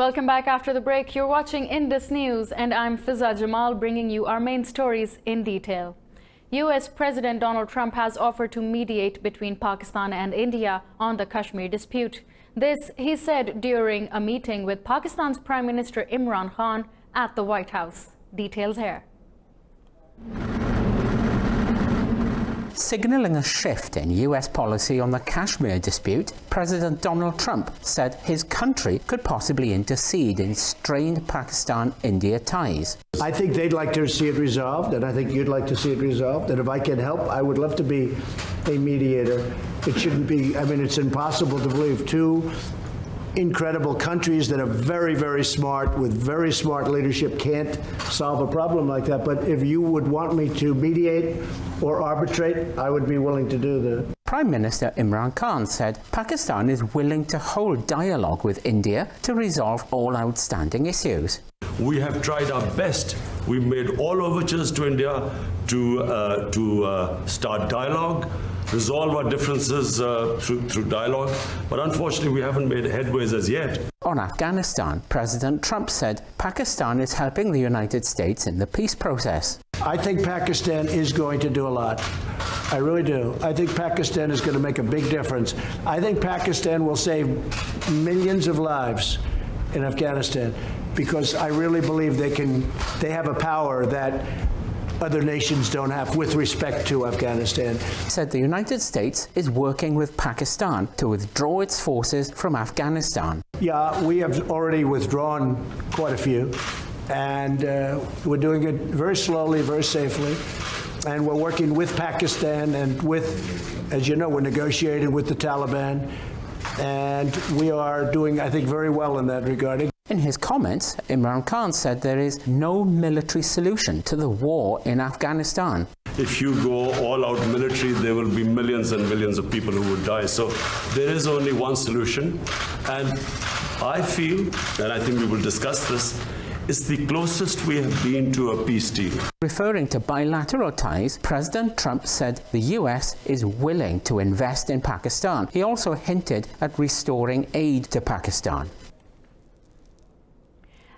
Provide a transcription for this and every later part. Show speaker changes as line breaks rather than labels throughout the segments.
Welcome back after the break. You're watching Indus News and I'm Fiza Jamal bringing you our main stories in detail. US President Donald Trump has offered to mediate between Pakistan and India on the Kashmir dispute. This, he said during a meeting with Pakistan's Prime Minister Imran Khan at the White House. Details here.
Signaling a shift in US policy on the Kashmir dispute, President Donald Trump said his country could possibly intercede in strained Pakistan-India ties.
I think they'd like to see it resolved, and I think you'd like to see it resolved. And if I can help, I would love to be a mediator. It shouldn't be, I mean, it's impossible to believe two incredible countries that are very, very smart, with very smart leadership, can't solve a problem like that. But if you would want me to mediate or arbitrate, I would be willing to do that.
Prime Minister Imran Khan said Pakistan is willing to hold dialogue with India to resolve all outstanding issues.
We have tried our best. We've made all overtures to India to start dialogue, resolve our differences through dialogue, but unfortunately we haven't made headways as yet.
On Afghanistan, President Trump said Pakistan is helping the United States in the peace process.
I think Pakistan is going to do a lot. I really do. I think Pakistan is going to make a big difference. I think Pakistan will save millions of lives in Afghanistan, because I really believe they have a power that other nations don't have with respect to Afghanistan.
He said the United States is working with Pakistan to withdraw its forces from Afghanistan.
Yeah, we have already withdrawn quite a few, and we're doing it very slowly, very safely. And we're working with Pakistan and with, as you know, we're negotiating with the Taliban. And we are doing, I think, very well in that regard.
In his comments, Imran Khan said there is no military solution to the war in Afghanistan.
If you go all out military, there will be millions and millions of people who would die. So there is only one solution. And I feel, and I think we will discuss this, it's the closest we have been to a peace deal.
Referring to bilateral ties, President Trump said the US is willing to invest in Pakistan. He also hinted at restoring aid to Pakistan.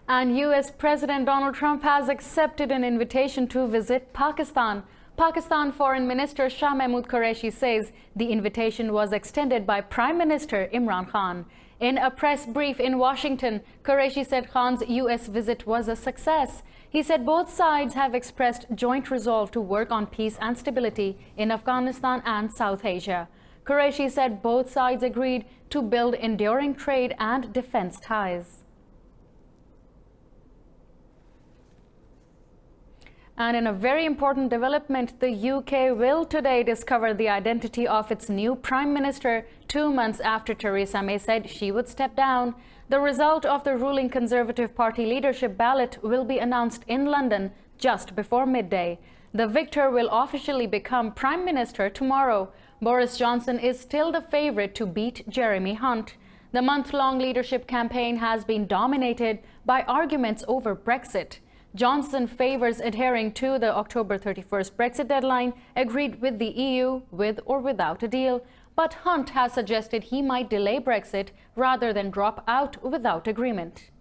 And US President Donald Trump has accepted an invitation to visit Pakistan. Pakistan Foreign Minister Shah Qureshi says the invitation was extended by Prime Minister Imran Khan. In a press brief in Washington, Qureshi said Khan's US visit was a success. He said both sides have expressed joint resolve to work on peace and stability in Afghanistan and South Asia. Qureshi said both sides agreed to build enduring trade and defense ties. And in a very important development, the UK will today discover the identity of its new Prime Minister 2 months after Theresa May said she would step down. The result of the ruling Conservative Party leadership ballot will be announced in London just before midday. The victor will officially become Prime Minister tomorrow. Boris Johnson is still the favourite to beat Jeremy Hunt. The month-long leadership campaign has been dominated by arguments over Brexit. Johnson favours adhering to the October 31st Brexit deadline agreed with the EU with or without a deal, but Hunt has suggested he might delay Brexit rather than drop out without agreement.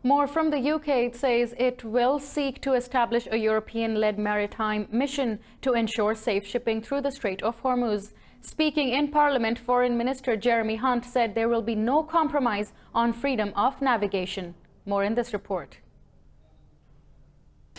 More from the UK. It says it will seek to establish a European-led maritime mission to ensure safe shipping through the Strait of Hormuz. Speaking in Parliament, Foreign Minister Jeremy Hunt said there will be no compromise on freedom of navigation. More in this report.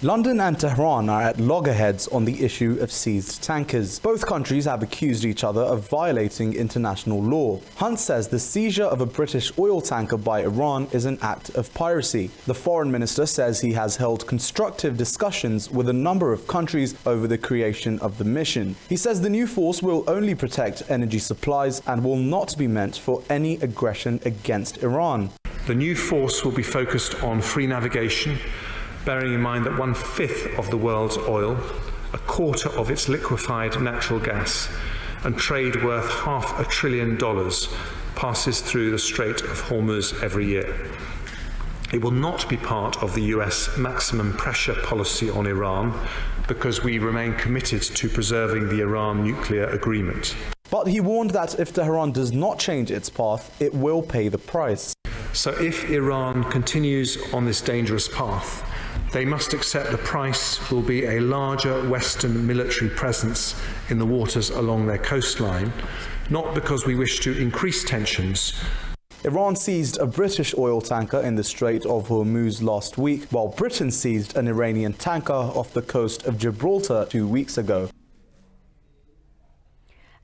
London and Tehran are at loggerheads on the issue of seized tankers. Both countries have accused each other of violating international law. Hunt says the seizure of a British oil tanker by Iran is an act of piracy. The foreign minister says he has held constructive discussions with a number of countries over the creation of the mission. He says the new force will only protect energy supplies and will not be meant for any aggression against Iran.
The new force will be focused on free navigation, bearing in mind that 1/5 of the world's oil, 1/4 of its liquefied natural gas, and trade worth $500 billion passes through the Strait of Hormuz every year. It will not be part of the US maximum pressure policy on Iran because we remain committed to preserving the Iran nuclear agreement.
But he warned that if Tehran does not change its path, it will pay the price.
So if Iran continues on this dangerous path, they must accept the price will be a larger Western military presence in the waters along their coastline, not because we wish to increase tensions.
Iran seized a British oil tanker in the Strait of Hormuz last week, while Britain seized an Iranian tanker off the coast of Gibraltar 2 weeks ago.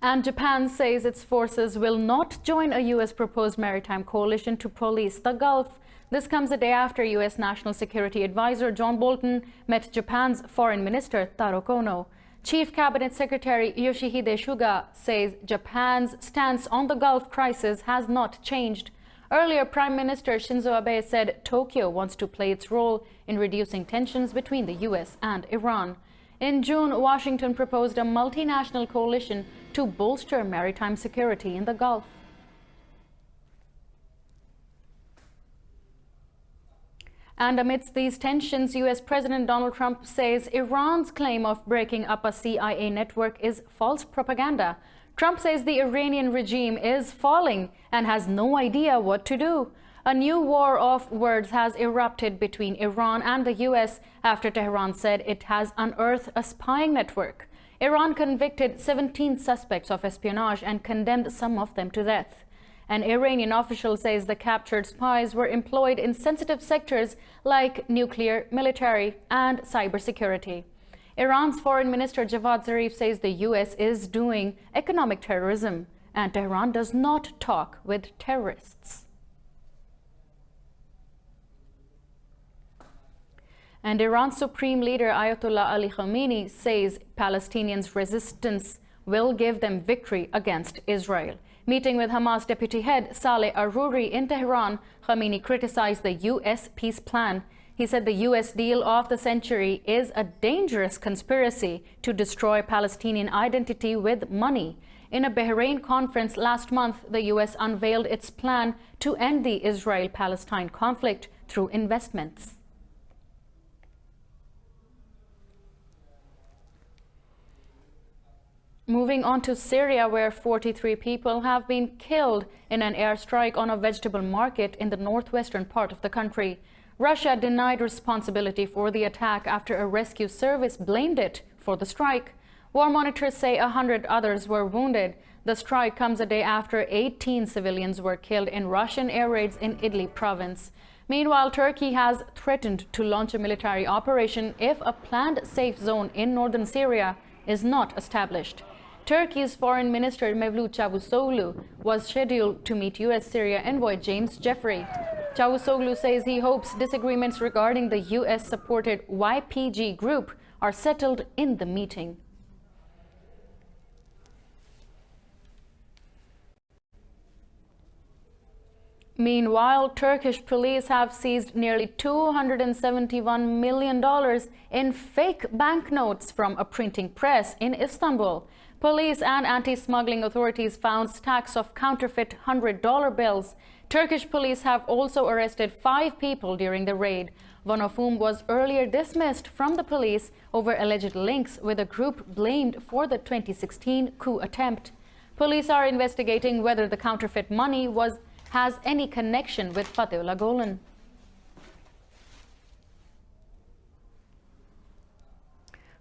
And Japan says its forces will not join a U.S. proposed maritime coalition to police the Gulf. This comes a day after U.S. National Security Advisor John Bolton met Japan's Foreign Minister Taro Kono. Chief Cabinet Secretary Yoshihide Suga says Japan's stance on the Gulf crisis has not changed. Earlier, Prime Minister Shinzo Abe said Tokyo wants to play its role in reducing tensions between the U.S. and Iran. In June, Washington proposed a multinational coalition to bolster maritime security in the Gulf. And amidst these tensions, U.S. President Donald Trump says Iran's claim of breaking up a CIA network is false propaganda. Trump says the Iranian regime is falling and has no idea what to do. A new war of words has erupted between Iran and the U.S. after Tehran said it has unearthed a spying network. Iran convicted 17 suspects of espionage and condemned some of them to death. An Iranian official says the captured spies were employed in sensitive sectors like nuclear, military, and cybersecurity. Iran's Foreign Minister Javad Zarif says the U.S. is doing economic terrorism and Tehran does not talk with terrorists. And Iran's Supreme Leader Ayatollah Ali Khamenei says Palestinians' resistance will give them victory against Israel. Meeting with Hamas deputy head Saleh Aruri in Tehran, Khamenei criticized the U.S. peace plan. He said the U.S. deal of the century is a dangerous conspiracy to destroy Palestinian identity with money. In a Bahrain conference last month, the U.S. unveiled its plan to end the Israel-Palestine conflict through investments. Moving on to Syria, where 43 people have been killed in an airstrike on a vegetable market in the northwestern part of the country. Russia denied responsibility for the attack after a rescue service blamed it for the strike. War monitors say 100 others were wounded. The strike comes a day after 18 civilians were killed in Russian air raids in Idlib province. Meanwhile, Turkey has threatened to launch a military operation if a planned safe zone in northern Syria is not established. Turkey's Foreign Minister Mevlut Çavuşoğlu was scheduled to meet U.S.-Syria envoy James Jeffrey. Çavuşoğlu says he hopes disagreements regarding the U.S.-supported YPG group are settled in the meeting. Meanwhile, Turkish police have seized nearly $271 million in fake banknotes from a printing press in Istanbul. Police and anti-smuggling authorities found stacks of counterfeit $100 bills. Turkish police have also arrested 5 people during the raid, one of whom was earlier dismissed from the police over alleged links with a group blamed for the 2016 coup attempt. Police are investigating whether the counterfeit money has any connection with Fethullah Gulen.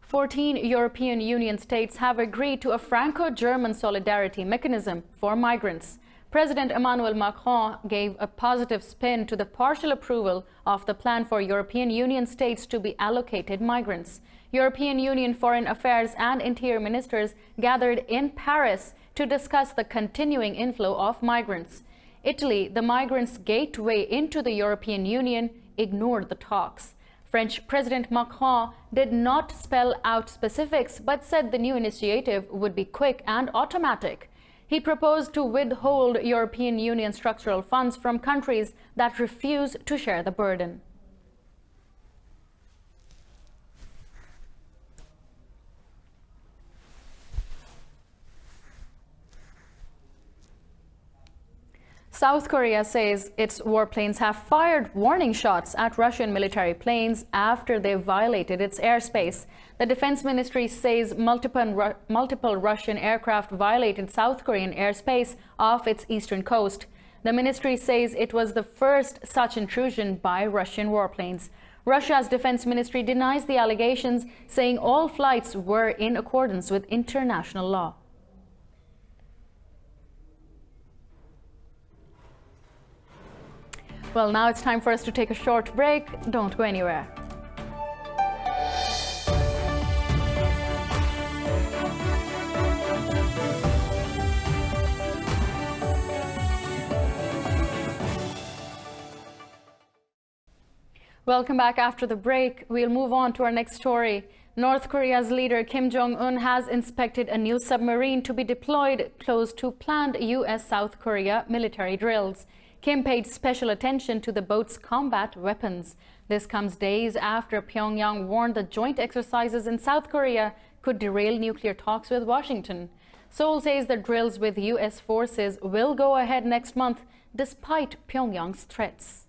Fourteen European Union states have agreed to a Franco-German solidarity mechanism for migrants. President Emmanuel Macron gave a positive spin to the partial approval of the plan for European Union states to be allocated migrants. European Union Foreign Affairs and Interior Ministers gathered in Paris to discuss the continuing inflow of migrants. Italy, the migrants' gateway into the European Union, ignored the talks. French President Macron did not spell out specifics but said the new initiative would be quick and automatic. He proposed to withhold European Union structural funds from countries that refuse to share the burden. South Korea says its warplanes have fired warning shots at Russian military planes after they violated its airspace. The defense ministry says multiple Russian aircraft violated South Korean airspace off its eastern coast. The ministry says it was the first such intrusion by Russian warplanes. Russia's defense ministry denies the allegations, saying all flights were in accordance with international law. Well, now it's time for us to take a short break. Don't go anywhere. Welcome back after the break. We'll move on to our next story. North Korea's leader Kim Jongun has inspected a new submarine to be deployed close to planned U.S.-South Korea military drills. Kim paid special attention to the boat's combat weapons. This comes days after Pyongyang warned that joint exercises in South Korea could derail nuclear talks with Washington. Seoul says the drills with U.S. forces will go ahead next month despite Pyongyang's threats.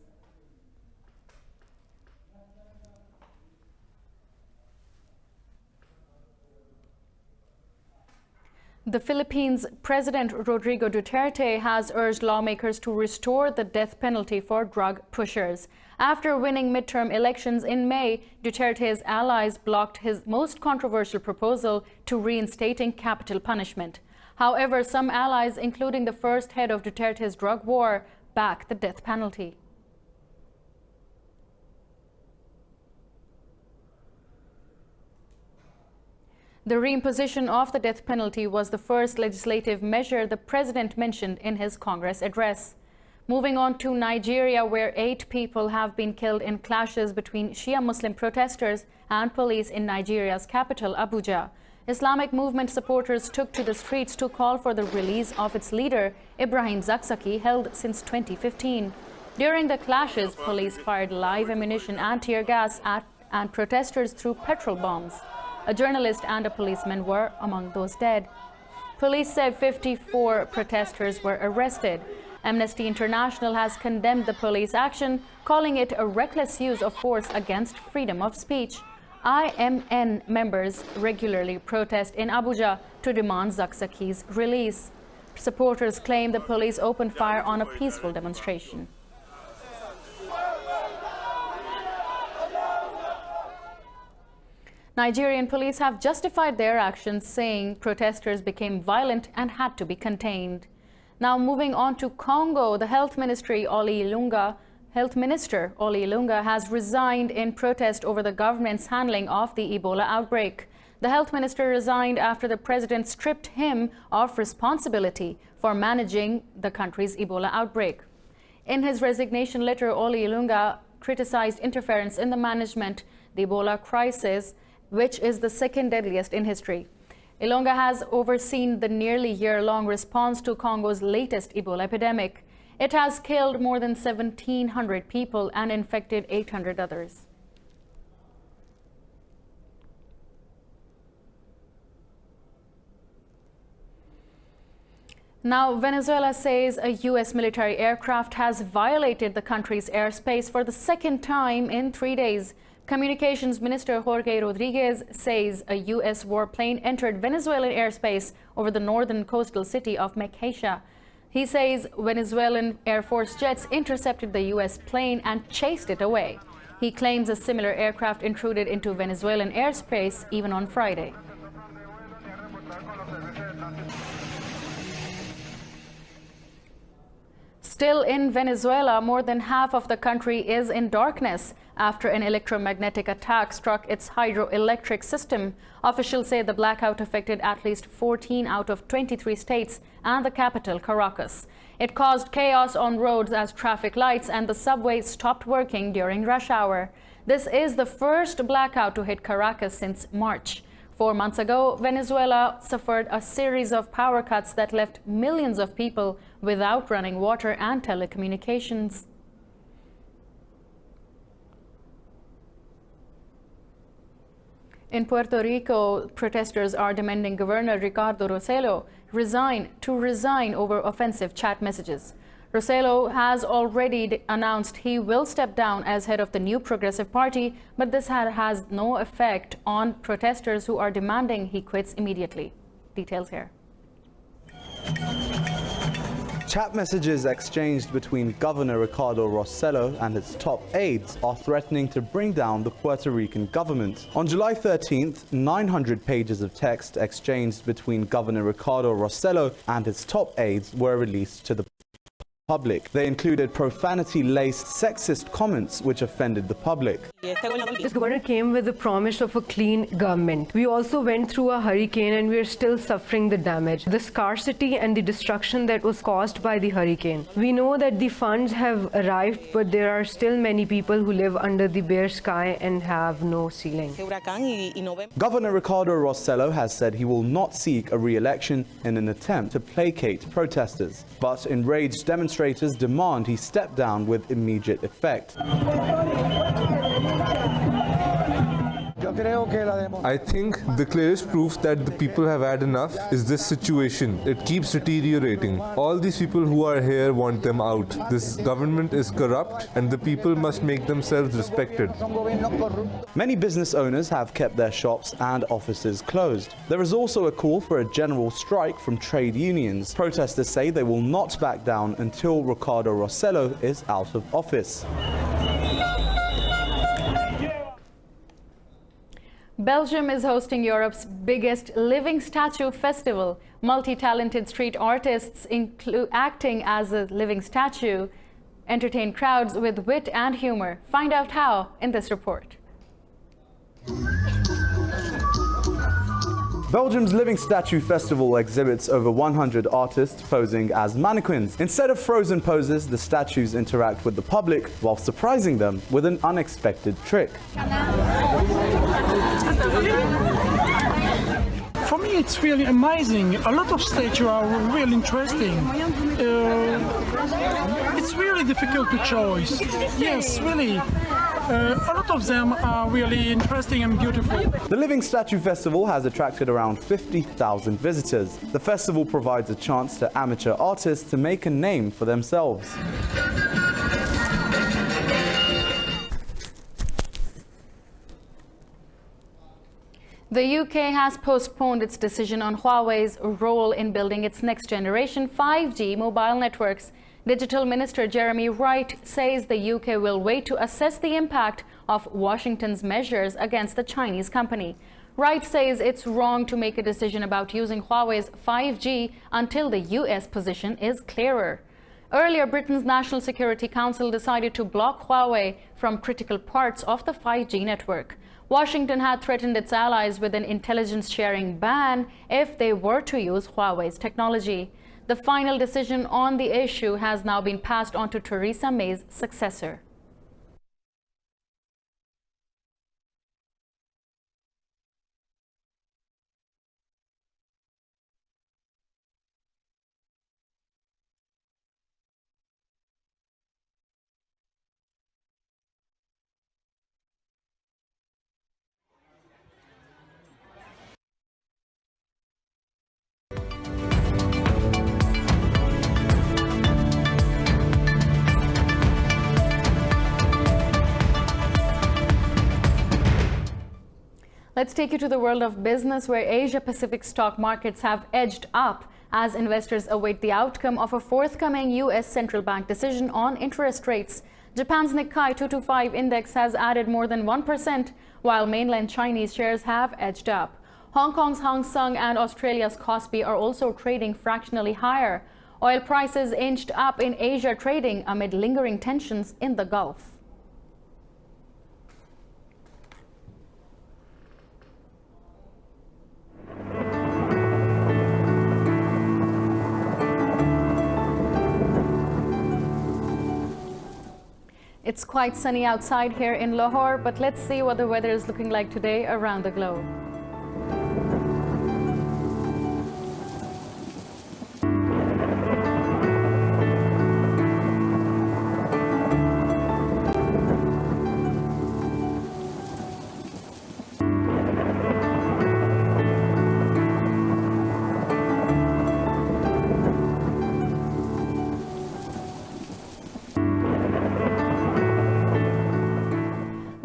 The Philippines' President Rodrigo Duterte has urged lawmakers to restore the death penalty for drug pushers. After winning midterm elections in May, Duterte's allies blocked his most controversial proposal to reinstating capital punishment. However, some allies, including the first head of Duterte's drug war, back the death penalty. The reimposition of the death penalty was the first legislative measure the president mentioned in his Congress address. Moving on to Nigeria, where 8 people have been killed in clashes between Shia Muslim protesters and police in Nigeria's capital, Abuja. Islamic movement supporters took to the streets to call for the release of its leader, Ibrahim Zakzaki, held since 2015. During the clashes, police fired live ammunition and tear gas at protesters threw petrol bombs. A journalist and a policeman were among those dead. Police said 54 protesters were arrested. Amnesty International has condemned the police action, calling it a reckless use of force against freedom of speech. IMN members regularly protest in Abuja to demand Zakzaki's release. Supporters claim the police opened fire on a peaceful demonstration. Nigerian police have justified their actions, saying protesters became violent and had to be contained. Now moving on to Congo, the Health Minister Oli Ilunga has resigned in protest over the government's handling of the Ebola outbreak. The health minister resigned after the president stripped him of responsibility for managing the country's Ebola outbreak. In his resignation letter, Oli Ilunga criticized interference in the management of the Ebola crisis, which is the second deadliest in history. Ilunga has overseen the nearly year-long response to Congo's latest Ebola epidemic. It has killed more than 1,700 people and infected 800 others. Now, Venezuela says a U.S. military aircraft has violated the country's airspace for the second time in 3 days. Communications Minister Jorge Rodriguez says a U.S. warplane entered Venezuelan airspace over the northern coastal city of Maracaibo. He says Venezuelan Air Force jets intercepted the U.S. plane and chased it away. He claims a similar aircraft intruded into Venezuelan airspace even on Friday. Still in Venezuela, more than half of the country is in darkness after an electromagnetic attack struck its hydroelectric system. Officials say the blackout affected at least 14 out of 23 states and the capital, Caracas. It caused chaos on roads as traffic lights and the subways stopped working during rush hour. This is the first blackout to hit Caracas since March. 4 months ago, Venezuela suffered a series of power cuts that left millions of people without running water and telecommunications. In Puerto Rico, protesters are demanding Governor Ricardo Rosello resign over offensive chat messages. Rossello has already announced he will step down as head of the new Progressive Party, but this has no effect on protesters who are demanding he quits immediately. Details here.
Chat messages exchanged between Governor Ricardo Rossello and his top aides are threatening to bring down the Puerto Rican government. On July 13th, 900 pages of text exchanged between Governor Ricardo Rossello and his top aides were released to the public. They included profanity-laced sexist comments which offended the public.
This governor came with the promise of a clean government. We also went through a hurricane and we are still suffering the damage, the scarcity and the destruction that was caused by the hurricane. We know that the funds have arrived, but there are still many people who live under the bare sky and have no ceiling.
Governor Ricardo Rossello has said he will not seek a re-election in an attempt to placate protesters, but enraged demonstrators demand he step down with immediate effect.
I think the clearest proof that the people have had enough is this situation. It keeps deteriorating. All these people who are here want them out. This government is corrupt and the people must make themselves respected.
Many business owners have kept their shops and offices closed. There is also a call for a general strike from trade unions. Protesters say they will not back down until Ricardo Rossello is out of office.
Belgium is hosting Europe's biggest living statue festival. Multi-talented street artists acting as a living statue entertain crowds with wit and humor. Find out how in this report.
Belgium's Living Statue Festival exhibits over 100 artists posing as mannequins. Instead of frozen poses, the statues interact with the public while surprising them with an unexpected trick.
For me, it's really amazing. A lot of statues are really interesting. It's really difficult to choose. Yes, really. A lot of them are really interesting and beautiful.
The Living Statue Festival has attracted around 50,000 visitors. The festival provides a chance to amateur artists to make a name for themselves.
The UK has postponed its decision on Huawei's role in building its next generation 5G mobile networks. Digital Minister Jeremy Wright says the UK will wait to assess the impact of Washington's measures against the Chinese company. Wright says it's wrong to make a decision about using Huawei's 5G until the US position is clearer. Earlier, Britain's National Security Council decided to block Huawei from critical parts of the 5G network. Washington had threatened its allies with an intelligence-sharing ban if they were to use Huawei's technology. The final decision on the issue has now been passed on to Theresa May's successor. Let's take you to the world of business, where Asia-Pacific stock markets have edged up as investors await the outcome of a forthcoming U.S. central bank decision on interest rates. Japan's Nikkei 225 index has added more than 1%, while mainland Chinese shares have edged up. Hong Kong's Hang Seng and Australia's Kospi are also trading fractionally higher. Oil prices inched up in Asia trading amid lingering tensions in the Gulf. It's quite sunny outside here in Lahore, but let's see what the weather is looking like today around the globe.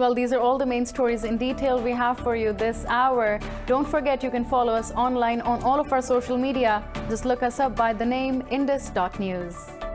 Well, these are all the main stories in detail we have for you this hour. Don't forget you can follow us online on all of our social media. Just look us up by the name indus.news.